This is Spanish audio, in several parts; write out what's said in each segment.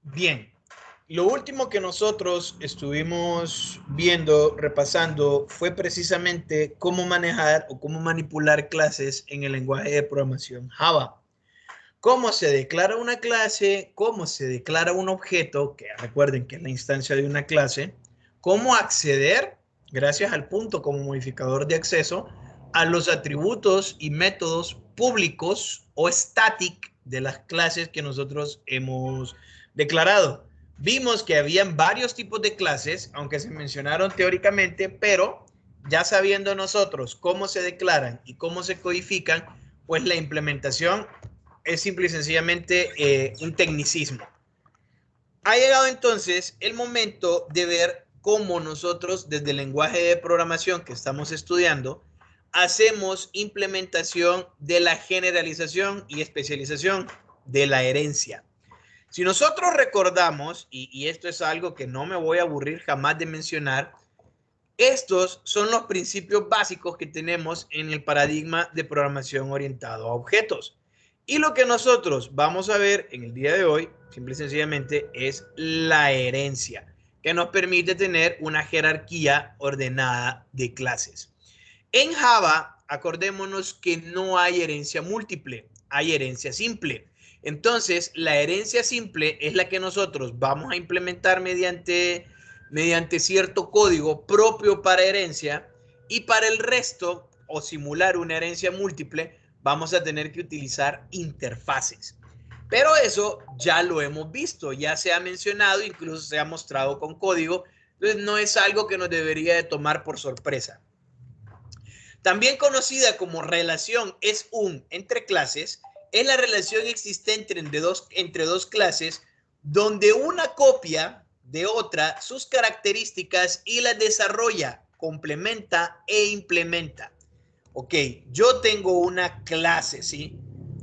Bien, lo último que nosotros estuvimos viendo, repasando, fue precisamente cómo manejar o cómo manipular clases en el lenguaje de programación Java. Cómo se declara una clase, cómo se declara un objeto, que recuerden que es la instancia de una clase, cómo acceder, gracias al punto como modificador de acceso, a los atributos y métodos públicos o static de las clases que nosotros hemos declarado. Vimos que habían varios tipos de clases, aunque se mencionaron teóricamente, pero ya sabiendo nosotros cómo se declaran y cómo se codifican, pues la implementación es simple y sencillamente un tecnicismo. Ha llegado entonces el momento de ver cómo nosotros, desde el lenguaje de programación que estamos estudiando, hacemos implementación de la generalización y especialización de la herencia. Si nosotros recordamos, y esto es algo que no me voy a aburrir jamás de mencionar, estos son los principios básicos que tenemos en el paradigma de programación orientado a objetos. Y lo que nosotros vamos a ver en el día de hoy, simple y sencillamente, es la herencia, que nos permite tener una jerarquía ordenada de clases. En Java, acordémonos que no hay herencia múltiple, hay herencia simple. Entonces, la herencia simple es la que nosotros vamos a implementar mediante cierto código propio para herencia, y para el resto, o simular una herencia múltiple, vamos a tener que utilizar interfaces. Pero eso ya lo hemos visto, ya se ha mencionado, incluso se ha mostrado con código, entonces no es algo que nos debería de tomar por sorpresa. También conocida como relación es un entre clases, es la relación existente entre dos clases donde una copia de otra sus características y las desarrolla, complementa e implementa. Ok, yo tengo una clase, ¿sí?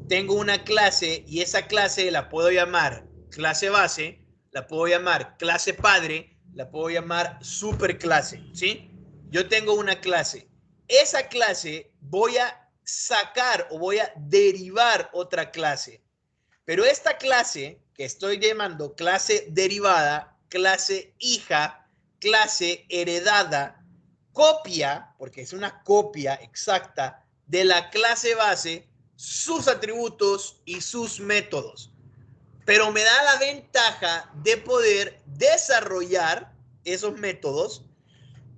Tengo una clase y esa clase la puedo llamar clase base, la puedo llamar clase padre, la puedo llamar superclase, ¿sí? Yo tengo una clase. Esa clase voy a sacar o voy a derivar otra clase. Pero esta clase que estoy llamando clase derivada, clase hija, clase heredada, copia, porque es una copia exacta de la clase base, sus atributos y sus métodos. Pero me da la ventaja de poder desarrollar esos métodos,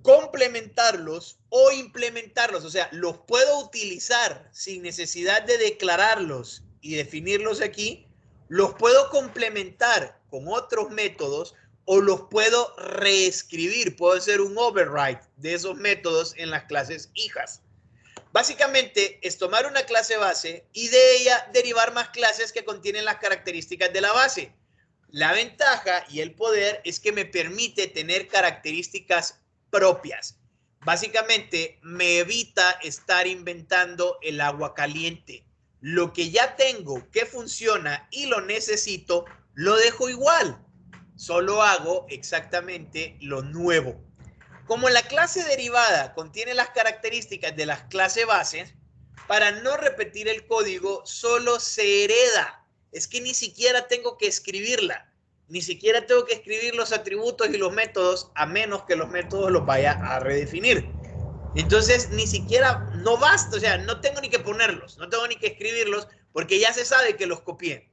complementarlos o implementarlos. O sea, los puedo utilizar sin necesidad de declararlos y definirlos aquí. Los puedo complementar con otros métodos o los puedo reescribir. Puedo hacer un override de esos métodos en las clases hijas. Básicamente es tomar una clase base y de ella derivar más clases que contienen las características de la base. La ventaja y el poder es que me permite tener características propias. Básicamente me evita estar inventando el agua caliente. Lo que ya tengo que funciona y lo necesito, lo dejo igual. Solo hago exactamente lo nuevo. Como la clase derivada contiene las características de las clases bases, para no repetir el código, solo se hereda. Es que ni siquiera tengo que escribirla. Ni siquiera tengo que escribir los atributos y los métodos, a menos que los métodos los vaya a redefinir. Entonces, ni siquiera, no basta, o sea, no tengo ni que ponerlos, no tengo ni que escribirlos, porque ya se sabe que los copié.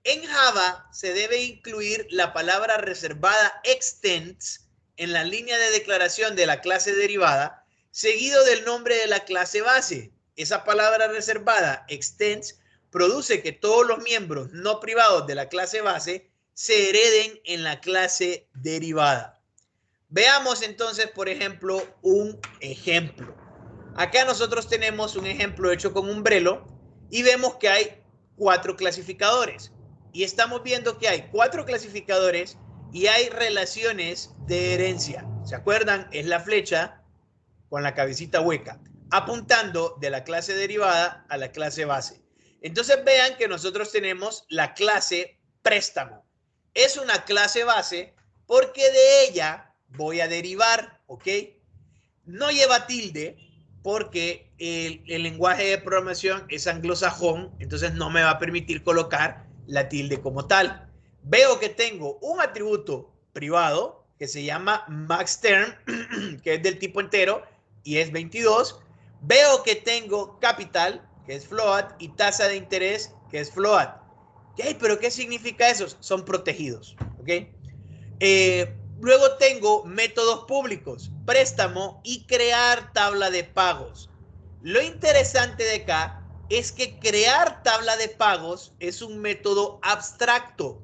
En Java se debe incluir la palabra reservada extends en la línea de declaración de la clase derivada, seguido del nombre de la clase base. Esa palabra reservada extends produce que todos los miembros no privados de la clase base se hereden en la clase derivada. Veamos entonces, por ejemplo, un ejemplo. Acá nosotros tenemos un ejemplo hecho con Umbrello y vemos que hay 4 clasificadores. Y estamos viendo que hay 4 clasificadores y hay relaciones de herencia. ¿Se acuerdan? Es la flecha con la cabecita hueca, apuntando de la clase derivada a la clase base. Entonces vean que nosotros tenemos la clase préstamo. Es una clase base porque de ella voy a derivar, ¿ok? No lleva tilde porque el lenguaje de programación es anglosajón, entonces no me va a permitir colocar la tilde como tal. Veo que tengo un atributo privado que se llama maxTerm, que es del tipo entero y es 22. Veo que tengo capital, que es float, y tasa de interés, que es float. ¿Okay? ¿Pero qué significa eso? Son protegidos. ¿Okay? Luego tengo métodos públicos, préstamo y crear tabla de pagos. Lo interesante de acá es que crear tabla de pagos es un método abstracto.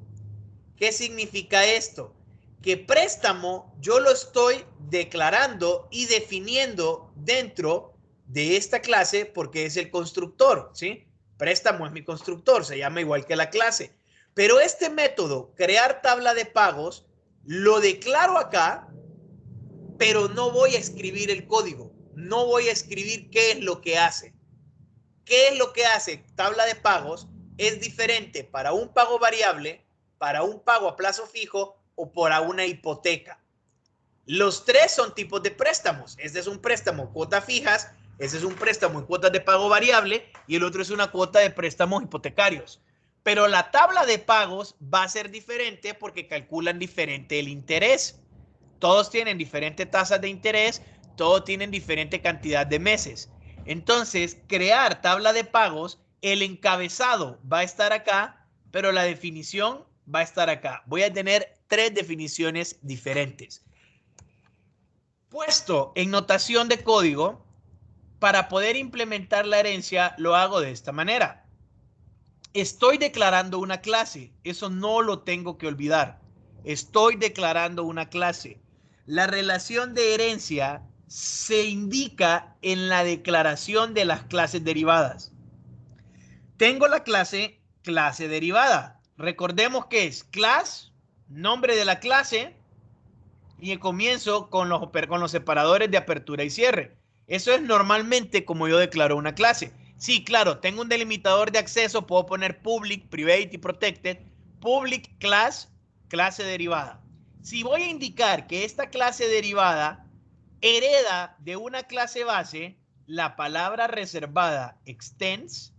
¿Qué significa esto? Que préstamo yo lo estoy declarando y definiendo dentro de esta clase porque es el constructor, ¿sí? Préstamo es mi constructor, se llama igual que la clase. Pero este método, crear tabla de pagos, lo declaro acá, pero no voy a escribir el código. No voy a escribir qué es lo que hace. ¿Qué es lo que hace tabla de pagos? Es diferente para un pago variable, para un pago a plazo fijo o para una hipoteca. Los tres son tipos de préstamos. Este es un préstamo cuotas fijas, este es un préstamo en cuotas de pago variable y el otro es una cuota de préstamos hipotecarios. Pero la tabla de pagos va a ser diferente porque calculan diferente el interés. Todos tienen diferentes tasas de interés, todos tienen diferente cantidad de meses. Entonces, crear tabla de pagos, el encabezado va a estar acá, pero la definición va a estar acá. Voy a tener tres definiciones diferentes. Puesto en notación de código, para poder implementar la herencia, lo hago de esta manera. Estoy declarando una clase. Eso no lo tengo que olvidar. Estoy declarando una clase. La relación de herencia se indica en la declaración de las clases derivadas. Tengo la clase derivada. Recordemos que es class, nombre de la clase, y comienzo con los separadores de apertura y cierre. Eso es normalmente como yo declaro una clase. Sí, claro, tengo un delimitador de acceso, puedo poner public, private y protected. Public class, clase derivada. Si voy a indicar que esta clase derivada hereda de una clase base, la palabra reservada extends,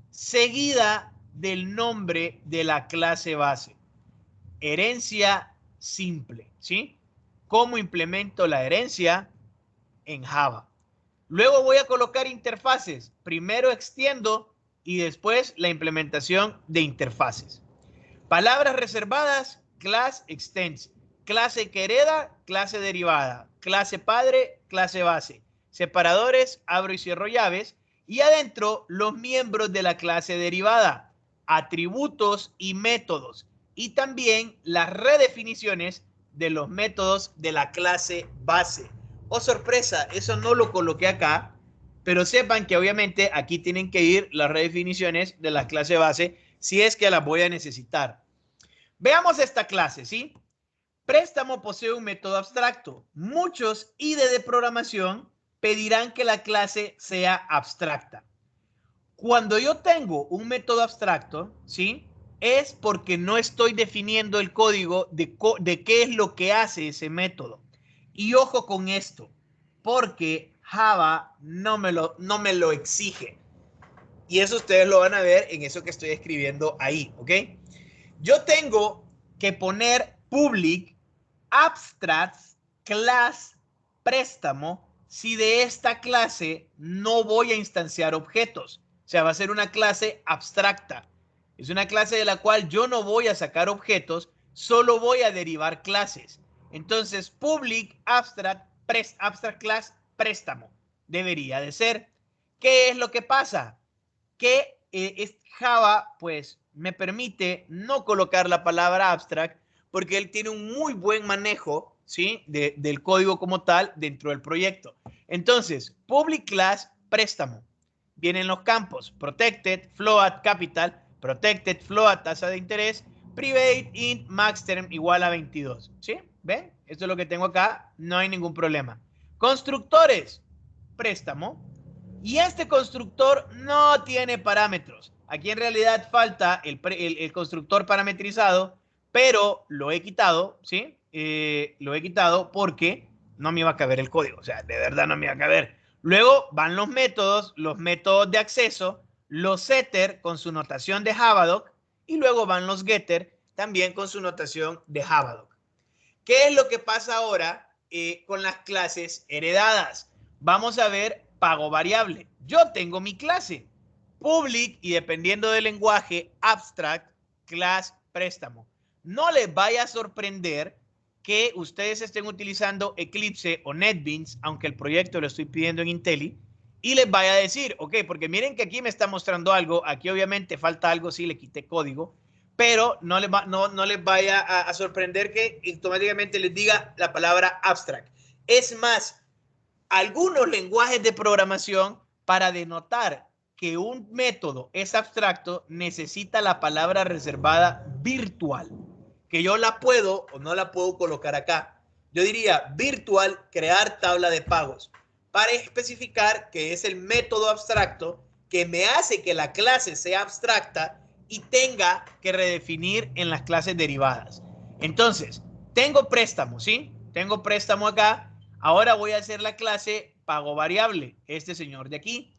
seguida del nombre de la clase base. Herencia simple, ¿sí? ¿Cómo implemento la herencia en Java? Luego voy a colocar interfaces. Primero extiendo y después la implementación de interfaces. Palabras reservadas, class extends. Clase que hereda, clase derivada. Clase padre, clase base. Separadores, abro y cierro llaves. Y adentro, los miembros de la clase derivada. Atributos y métodos. Y también las redefiniciones de los métodos de la clase base. Oh, sorpresa, eso no lo coloqué acá, pero sepan que obviamente aquí tienen que ir las redefiniciones de la clase base si es que las voy a necesitar. Veamos esta clase, ¿sí? Préstamo posee un método abstracto. Muchos IDE de programación pedirán que la clase sea abstracta. Cuando yo tengo un método abstracto, ¿sí? Es porque no estoy definiendo el código de qué es lo que hace ese método. Y ojo con esto, porque Java no me lo exige. Y eso ustedes lo van a ver en eso que estoy escribiendo ahí, ¿ok? Yo tengo que poner public abstracts class préstamo si de esta clase no voy a instanciar objetos. O sea, va a ser una clase abstracta. Es una clase de la cual yo no voy a sacar objetos, solo voy a derivar clases. Entonces, public abstract class préstamo debería de ser. ¿Qué es lo que pasa? Que Java, pues, me permite no colocar la palabra abstract porque él tiene un muy buen manejo, ¿sí? del código como tal dentro del proyecto. Entonces, public class préstamo. Vienen los campos protected, float, capital, protected, float, tasa de interés, private, int, maxterm igual a 22. ¿Sí? ¿Ven? Esto es lo que tengo acá. No hay ningún problema. Constructores, préstamo. Y este constructor no tiene parámetros. Aquí en realidad falta el constructor parametrizado, pero lo he quitado, ¿sí? Lo he quitado porque no me iba a caber el código. O sea, de verdad no me iba a caber. Luego van los métodos de acceso, los setter con su notación de Javadoc, y luego van los getter también con su notación de Javadoc. ¿Qué es lo que pasa ahora con las clases heredadas? Vamos a ver pago variable. Yo tengo mi clase public y dependiendo del lenguaje abstract, class, préstamo. No les vaya a sorprender que ustedes estén utilizando Eclipse o NetBeans, aunque el proyecto lo estoy pidiendo en Intelli, y les vaya a decir, ok, porque miren que aquí me está mostrando algo, aquí obviamente falta algo, sí, le quité código, pero no les vaya a sorprender que automáticamente les diga la palabra abstract. Es más, algunos lenguajes de programación para denotar que un método es abstracto necesita la palabra reservada virtual, que yo la puedo o no la puedo colocar acá. Yo diría virtual crear tabla de pagos para especificar que es el método abstracto que me hace que la clase sea abstracta y tenga que redefinir en las clases derivadas. Entonces, tengo préstamo, ¿sí? Tengo préstamo acá. Ahora voy a hacer la clase pago variable, este señor de aquí.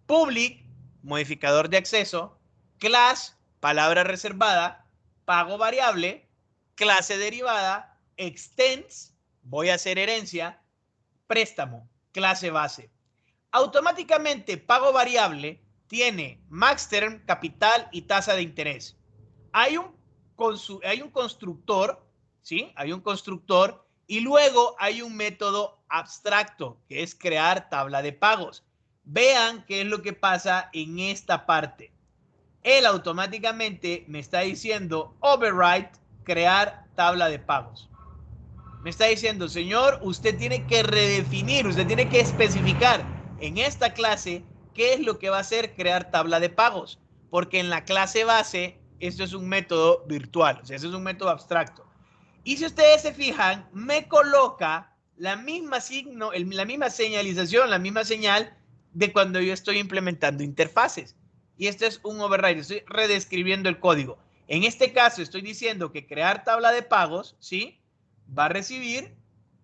Public, modificador de acceso. Class, palabra reservada. Pago variable, clase derivada. Extends, voy a hacer herencia. Préstamo, clase base. Automáticamente pago variable tiene max term, capital y tasa de interés. Hay un constructor, ¿sí? Hay un constructor y luego hay un método abstracto que es crear tabla de pagos. Vean qué es lo que pasa en esta parte. Él automáticamente me está diciendo override, crear tabla de pagos. Me está diciendo, señor, usted tiene que redefinir, usted tiene que especificar en esta clase qué es lo que va a hacer crear tabla de pagos. Porque en la clase base, esto es un método virtual, o sea, eso es un método abstracto. Y si ustedes se fijan, me coloca la misma la misma señalización, la misma señal de cuando yo estoy implementando interfaces. Y esto es un override, estoy redescribiendo el código. En este caso, estoy diciendo que crear tabla de pagos, ¿sí? Va a recibir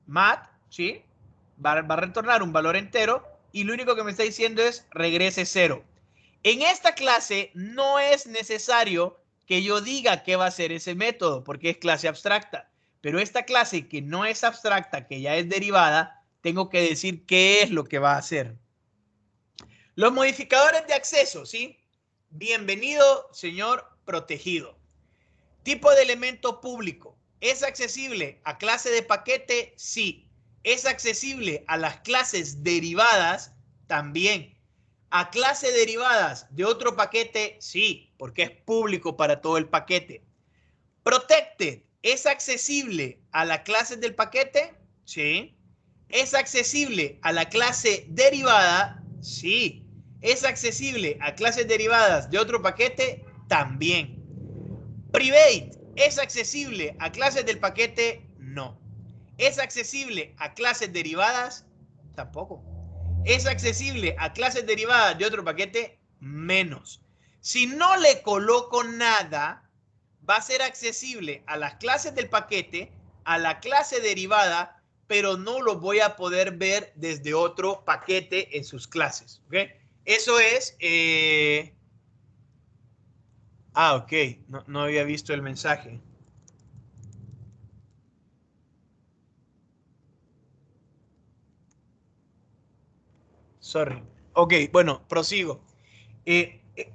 mat, ¿sí? Va a retornar un valor entero y lo único que me está diciendo es regrese 0. En esta clase no es necesario que yo diga qué va a ser ese método porque es clase abstracta. Pero esta clase que no es abstracta, que ya es derivada, tengo que decir qué es lo que va a hacer. Los modificadores de acceso, ¿sí? Bienvenido, señor protegido. Tipo de elemento público. ¿Es accesible a clase de paquete? Sí. ¿Es accesible a las clases derivadas? También. ¿A clase derivadas de otro paquete? Sí, porque es público para todo el paquete. Protected. ¿Es accesible a las clases del paquete? Sí. ¿Es accesible a la clase derivada? Sí. ¿Es accesible a clases derivadas de otro paquete? También. Private, ¿es accesible a clases del paquete? No. ¿Es accesible a clases derivadas? Tampoco. ¿Es accesible a clases derivadas de otro paquete? Menos. Si no le coloco nada, va a ser accesible a las clases del paquete, a la clase derivada, pero no lo voy a poder ver desde otro paquete en sus clases. ¿Okay? Eso es... ok. No había visto el mensaje. Sorry. Ok, bueno, prosigo.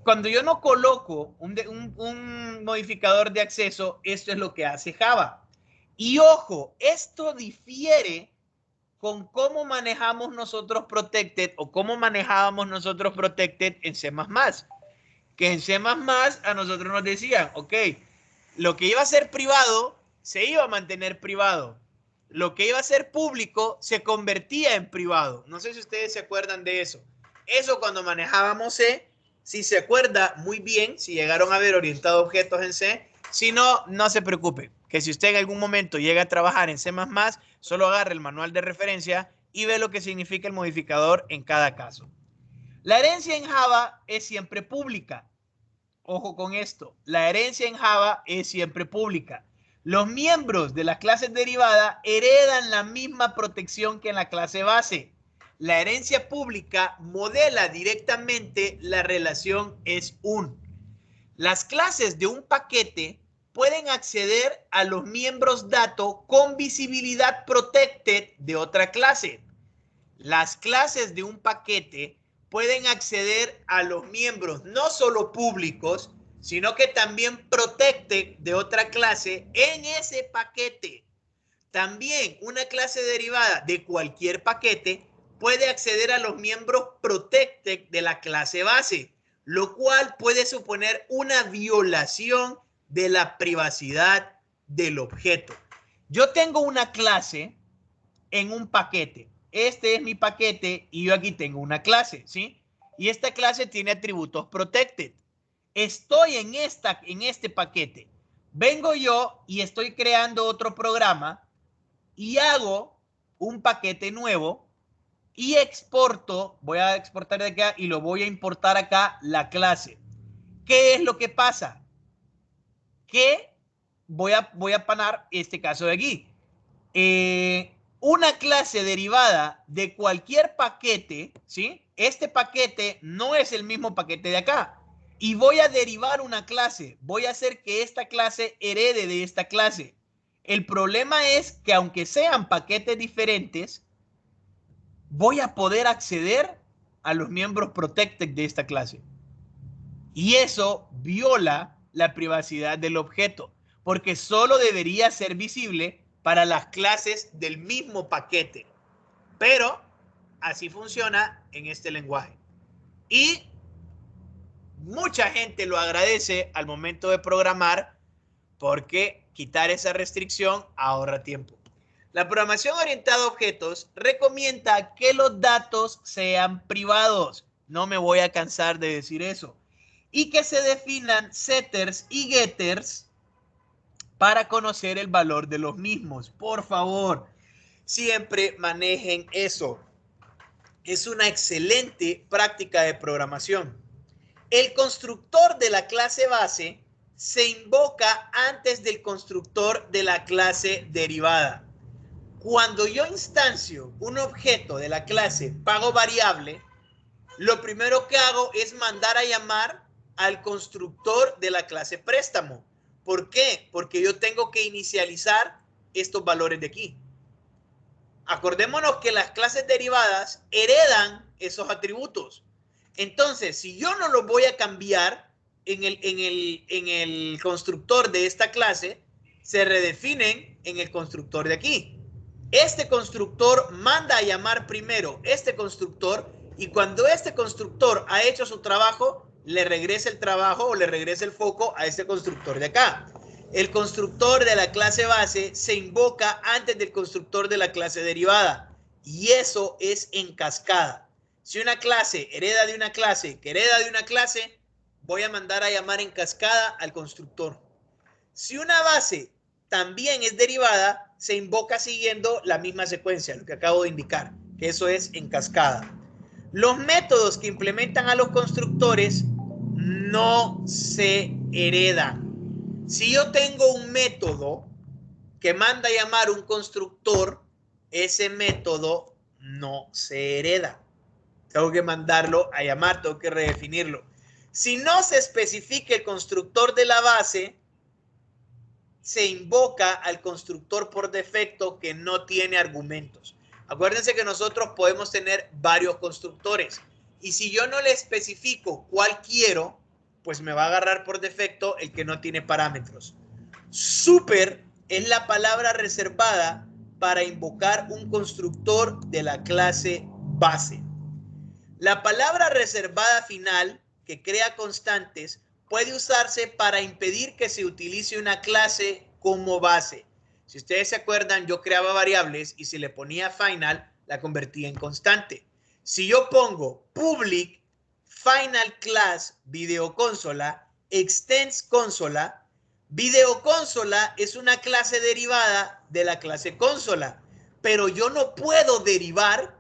Cuando yo no coloco un modificador de acceso, esto es lo que hace Java. Y ojo, esto difiere con cómo manejamos nosotros Protected o cómo manejábamos nosotros Protected en C++. Que en C++ a nosotros nos decían, ok, lo que iba a ser privado se iba a mantener privado. Lo que iba a ser público se convertía en privado. No sé si ustedes se acuerdan de eso. Eso cuando manejábamos C, si se acuerda muy bien, si llegaron a ver orientado a objetos en C, si no, no se preocupe, que si usted en algún momento llega a trabajar en C++, solo agarre el manual de referencia y ve lo que significa el modificador en cada caso. La herencia en Java es siempre pública. Ojo con esto, la herencia en Java es siempre pública. Los miembros de las clases derivadas heredan la misma protección que en la clase base. La herencia pública modela directamente la relación es un. Las clases de un paquete pueden acceder a los miembros datos con visibilidad protected de otra clase. Las clases de un paquete pueden acceder a los miembros no solo públicos, sino que también protected de otra clase en ese paquete. También una clase derivada de cualquier paquete puede acceder a los miembros protected de la clase base, lo cual puede suponer una violación de la privacidad del objeto. Yo tengo una clase en un paquete. Este es mi paquete y yo aquí tengo una clase, ¿sí? Y esta clase tiene atributos protected. Estoy en este paquete. Vengo yo y estoy creando otro programa y hago un paquete nuevo y exporto, voy a exportar de acá y lo voy a importar acá la clase. ¿Qué es lo que pasa? Que voy a parar este caso de aquí. Una clase derivada de cualquier paquete, ¿sí? Este paquete no es el mismo paquete de acá. Y voy a derivar una clase. Voy a hacer que esta clase herede de esta clase. El problema es que aunque sean paquetes diferentes, voy a poder acceder a los miembros protected de esta clase. Y eso viola la privacidad del objeto, porque solo debería ser visible para las clases del mismo paquete. Pero así funciona en este lenguaje. Y mucha gente lo agradece al momento de programar porque quitar esa restricción ahorra tiempo. La programación orientada a objetos recomienda que los datos sean privados. No me voy a cansar de decir eso. Y que se definan setters y getters para conocer el valor de los mismos. Por favor, siempre manejen eso. Es una excelente práctica de programación. El constructor de la clase base se invoca antes del constructor de la clase derivada. Cuando yo instancio un objeto de la clase pago variable, lo primero que hago es mandar a llamar al constructor de la clase préstamo. ¿Por qué? Porque yo tengo que inicializar estos valores de aquí. Acordémonos que las clases derivadas heredan esos atributos. Entonces, si yo no los voy a cambiar en el constructor de esta clase, se redefinen en el constructor de aquí. Este constructor manda a llamar primero este constructor y cuando este constructor ha hecho su trabajo, le regresa el trabajo o le regresa el foco a este constructor de acá. El constructor de la clase base se invoca antes del constructor de la clase derivada y eso es en cascada. Si una clase hereda de una clase que hereda de una clase, voy a mandar a llamar en cascada al constructor. Si una base también es derivada, se invoca siguiendo la misma secuencia, lo que acabo de indicar, que eso es en cascada. Los métodos que implementan a los constructores no se heredan. Si yo tengo un método que manda a llamar un constructor, ese método no se hereda. Tengo que mandarlo a llamar, tengo que redefinirlo. Si no se especifica el constructor de la base, se invoca al constructor por defecto que no tiene argumentos. Acuérdense que nosotros podemos tener varios constructores y si yo no le especifico cuál quiero, pues me va a agarrar por defecto el que no tiene parámetros. Super es la palabra reservada para invocar un constructor de la clase base. La palabra reservada final, que crea constantes, puede usarse para impedir que se utilice una clase como base. Si ustedes se acuerdan, yo creaba variables y si le ponía final, la convertía en constante. Si yo pongo public final class videoconsola extends consola, videoconsola es una clase derivada de la clase consola, pero yo no puedo derivar,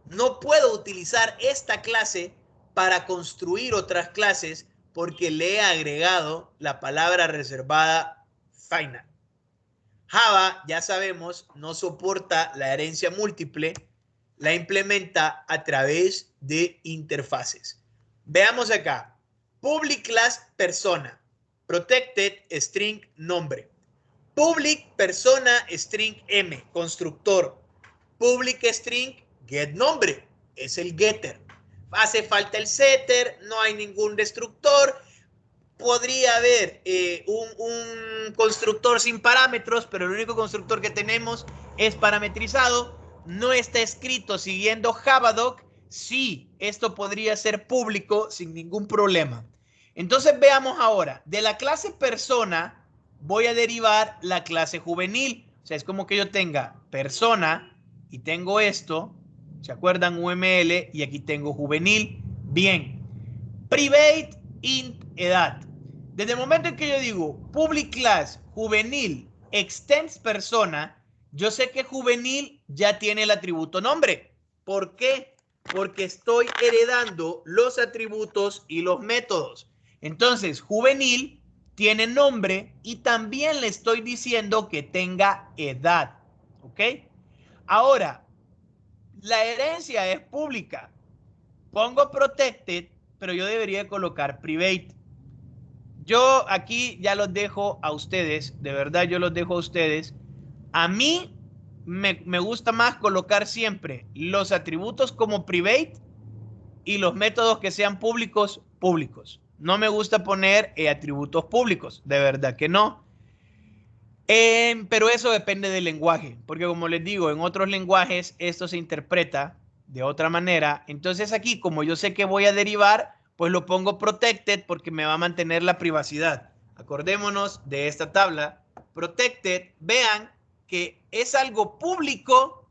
no puedo utilizar esta clase para construir otras clases porque le he agregado la palabra reservada final. Java, ya sabemos, no soporta la herencia múltiple, la implementa a través de interfaces. Veamos acá, public class persona. protected string nombre. Public persona string m, constructor. Public string get nombre, es el getter. Hace falta el setter, no hay ningún destructor. Podría haber un constructor sin parámetros, pero el único constructor que tenemos es parametrizado. No está escrito siguiendo Javadoc. Sí, esto podría ser público sin ningún problema. Entonces veamos ahora, de la clase persona voy a derivar la clase juvenil. O sea, es como que yo tenga persona y tengo esto, ¿se acuerdan? UML y aquí tengo juvenil. Bien, private int edad. Desde el momento en que yo digo public class juvenil extends persona, yo sé que juvenil ya tiene el atributo nombre. ¿Por qué? Porque estoy heredando los atributos y los métodos. Entonces, juvenil tiene nombre y también le estoy diciendo que tenga edad. ¿Ok? Ahora, la herencia es pública. Pongo protected, pero yo debería colocar private. Yo aquí ya los dejo a ustedes, de verdad yo los dejo a ustedes. A mí me gusta más colocar siempre los atributos como private y los métodos que sean públicos, públicos. No me gusta poner atributos públicos, de verdad que no. Pero eso depende del lenguaje, porque como les digo, en otros lenguajes esto se interpreta de otra manera. Entonces aquí, como yo sé que voy a derivar, pues lo pongo protected porque me va a mantener la privacidad. Acordémonos de esta tabla. Protected, vean que es algo público,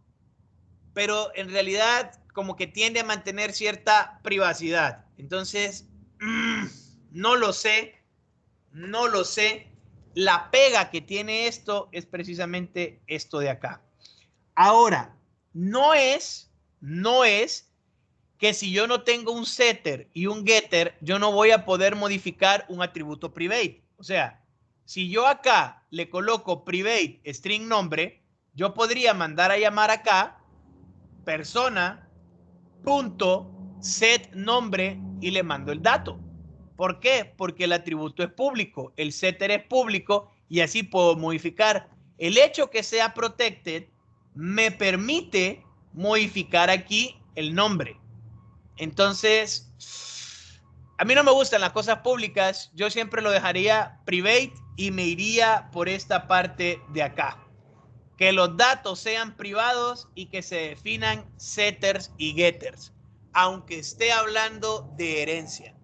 pero en realidad como que tiende a mantener cierta privacidad. Entonces, no lo sé, no lo sé. La pega que tiene esto es precisamente esto de acá. Ahora, no es que si yo no tengo un setter y un getter, yo no voy a poder modificar un atributo private. O sea, si yo acá le coloco private string nombre, yo podría mandar a llamar acá persona punto set nombre y le mando el dato. ¿Por qué? Porque el atributo es público, el setter es público y así puedo modificar. El hecho que sea protected me permite modificar aquí el nombre. Entonces, a mí no me gustan las cosas públicas. Yo siempre lo dejaría private y me iría por esta parte de acá. Que los datos sean privados y que se definan setters y getters, aunque esté hablando de herencia.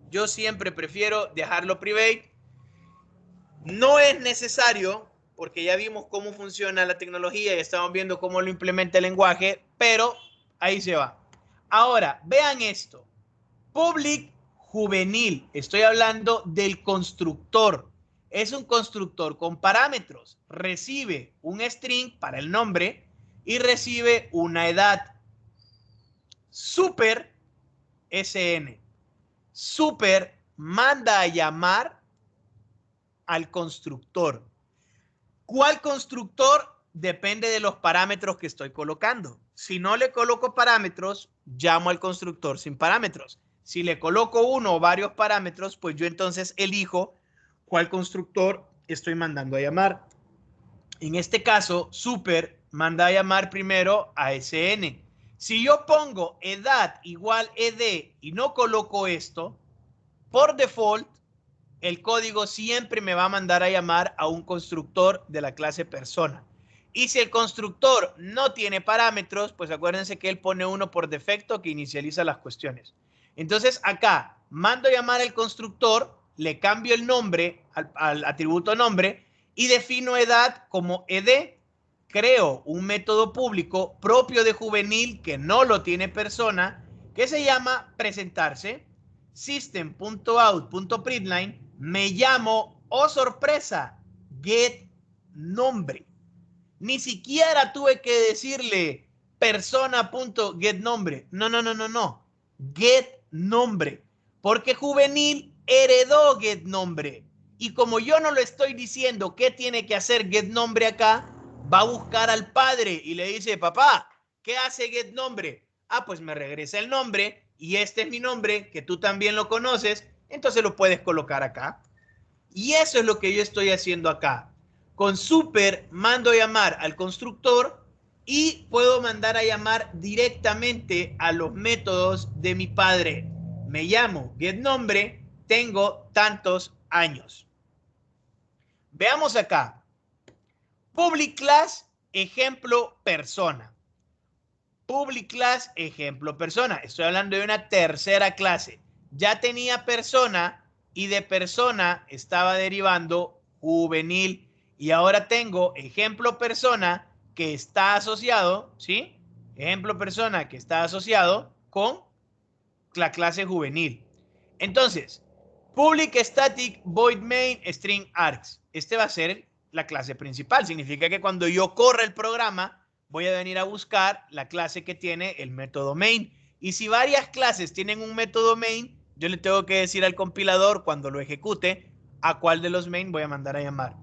Yo siempre prefiero dejarlo private. No es necesario, porque ya vimos cómo funciona la tecnología y estamos viendo cómo lo implementa el lenguaje, pero ahí se va. Ahora, vean esto. Public juvenil. Estoy hablando del constructor. Es un constructor con parámetros. Recibe un string para el nombre y recibe una edad. Super SN. Super manda a llamar al constructor. ¿Cuál constructor? Depende de los parámetros que estoy colocando. Si no le coloco parámetros, llamo al constructor sin parámetros. Si le coloco uno o varios parámetros, pues yo entonces elijo cuál constructor estoy mandando a llamar. En este caso, super manda a llamar primero a SN. Si yo pongo edad igual ed y no coloco esto, por default, el código siempre me va a mandar a llamar a un constructor de la clase persona. Y si el constructor no tiene parámetros, pues acuérdense que él pone uno por defecto que inicializa las cuestiones. Entonces acá mando a llamar al constructor, le cambio el nombre al atributo nombre y defino edad como ed. Creo un método público propio de juvenil que no lo tiene persona, que se llama presentarse. System.out.println, me llamo, oh sorpresa, get nombre. Ni siquiera tuve que decirle persona.getNombre. No. Get nombre. Porque juvenil heredó get nombre. Y como yo no le estoy diciendo qué tiene que hacer get nombre acá, va a buscar al padre y le dice, papá, ¿qué hace get nombre? Ah, pues me regresa el nombre y este es mi nombre, que tú también lo conoces, entonces lo puedes colocar acá. Y eso es lo que yo estoy haciendo acá. Con super mando a llamar al constructor y puedo mandar a llamar directamente a los métodos de mi padre. Me llamo getNombre, tengo tantos años. Veamos acá. Public class, ejemplo, persona. Public class, ejemplo, persona. Estoy hablando de una tercera clase. Ya tenía persona y de persona estaba derivando juvenil. Y ahora tengo ejemplo persona que está asociado, ¿sí? Ejemplo persona que está asociado con la clase juvenil. Entonces, public static void main string args. Este va a ser la clase principal. Significa que cuando yo corra el programa, voy a venir a buscar la clase que tiene el método main. Y si varias clases tienen un método main, yo le tengo que decir al compilador cuando lo ejecute a cuál de los main voy a mandar a llamar.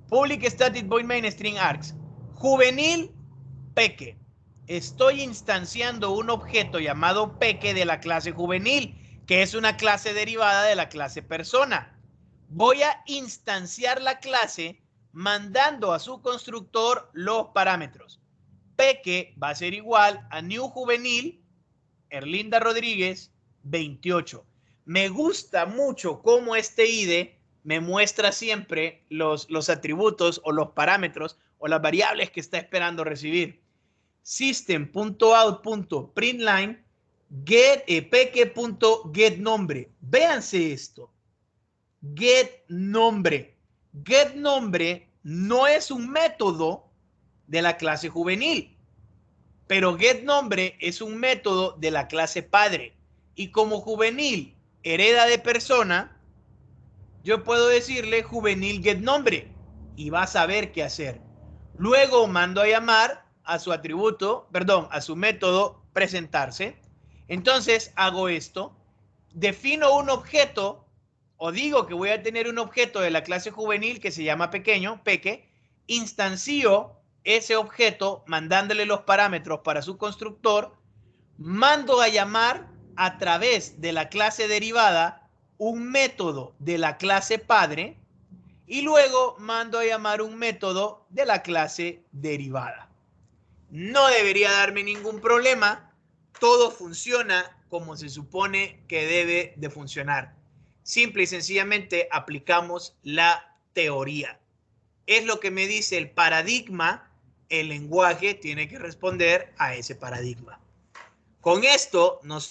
Public static void main string args. Juvenil, peque. Estoy instanciando un objeto llamado peque de la clase juvenil, que es una clase derivada de la clase persona. Voy a instanciar la clase mandando a su constructor los parámetros. Peque va a ser igual a new juvenil, Erlinda Rodríguez, 28. Me gusta mucho cómo este IDE me muestra siempre los atributos o los parámetros o las variables que está esperando recibir. System.out.println peque.getNombre. Véanse esto. GetNombre. GetNombre no es un método de la clase juvenil, pero getNombre es un método de la clase padre. Y como juvenil hereda de persona, yo puedo decirle juvenil getNombre y va a saber qué hacer. Luego mando a llamar a su atributo, perdón, a su método presentarse. Entonces hago esto, defino un objeto o digo que voy a tener un objeto de la clase juvenil que se llama pequeño, peque, instancio ese objeto mandándole los parámetros para su constructor, mando a llamar a través de la clase derivada un método de la clase padre y luego mando a llamar un método de la clase derivada. No debería darme ningún problema. Todo funciona como se supone que debe de funcionar. Simple y sencillamente aplicamos la teoría. Es lo que me dice el paradigma. El lenguaje tiene que responder a ese paradigma. Con esto nos